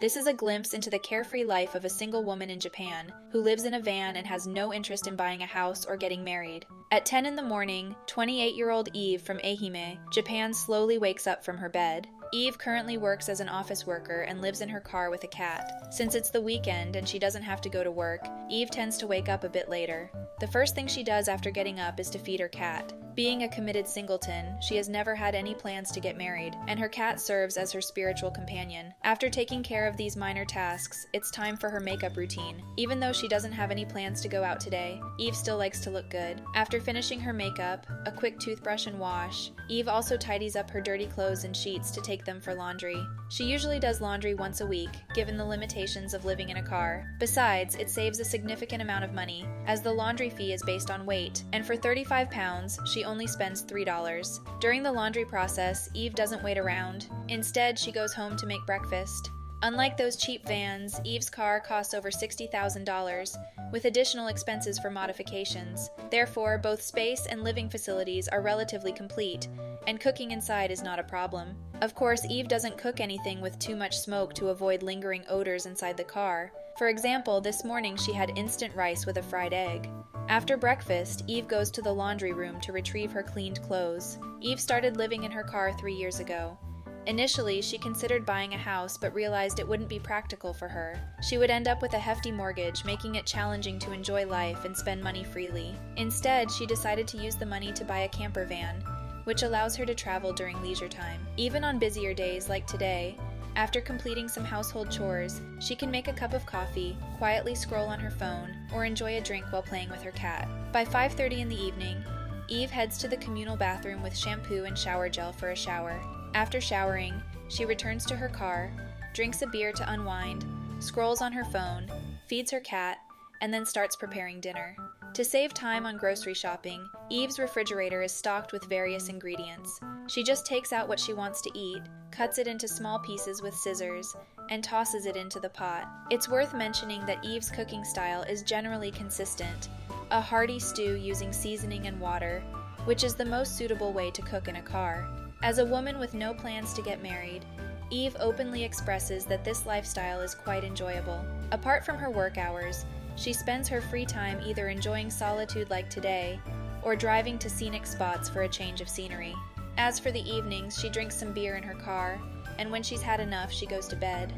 This is a glimpse into the carefree life of a single woman in Japan who lives in a van and has no interest in buying a house or getting married. At 10 in the morning, 28-year-old Eve from Ehime, Japan slowly wakes up from her bed. Eve currently works as an office worker and lives in her car with a cat. Since it's the weekend and she doesn't have to go to work, Eve tends to wake up a bit later. The first thing she does after getting up is to feed her cat. Being a committed singleton, she has never had any plans to get married, and her cat serves as her spiritual companion. After taking care of these minor tasks, it's time for her makeup routine. Even though she doesn't have any plans to go out today, Eve still likes to look good. After finishing her makeup, a quick toothbrush and wash, Eve also tidies up her dirty clothes and sheets to take them for laundry. She usually does laundry once a week, given the limitations of living in a car. Besides, it saves a significant amount of money, as the laundry fee is based on weight, and for 35 pounds, she only spends $3. During the laundry process, Eve doesn't wait around. Instead, she goes home to make breakfast. Unlike those cheap vans, Eve's car costs over $60,000, with additional expenses for modifications. Therefore, both space and living facilities are relatively complete, and cooking inside is not a problem. Of course, Eve doesn't cook anything with too much smoke to avoid lingering odors inside the car. For example, this morning she had instant rice with a fried egg. After breakfast, Eve goes to the laundry room to retrieve her cleaned clothes. Eve started living in her car 3 years ago. Initially, she considered buying a house but realized it wouldn't be practical for her. She would end up with a hefty mortgage, making it challenging to enjoy life and spend money freely. Instead, she decided to use the money to buy a camper van, which allows her to travel during leisure time. Even on busier days like today, after completing some household chores, she can make a cup of coffee, quietly scroll on her phone, or enjoy a drink while playing with her cat. By 5:30 in the evening, Eve heads to the communal bathroom with shampoo and shower gel for a shower. After showering, she returns to her car, drinks a beer to unwind, scrolls on her phone, feeds her cat, and then starts preparing dinner. To save time on grocery shopping, Eve's refrigerator is stocked with various ingredients. She just takes out what she wants to eat, cuts it into small pieces with scissors, and tosses it into the pot. It's worth mentioning that Eve's cooking style is generally consistent, a hearty stew using seasoning and water, which is the most suitable way to cook in a car. As a woman with no plans to get married, Eve openly expresses that this lifestyle is quite enjoyable. Apart from her work hours, she spends her free time either enjoying solitude like today, or driving to scenic spots for a change of scenery. As for the evenings, she drinks some beer in her car, and when she's had enough, she goes to bed.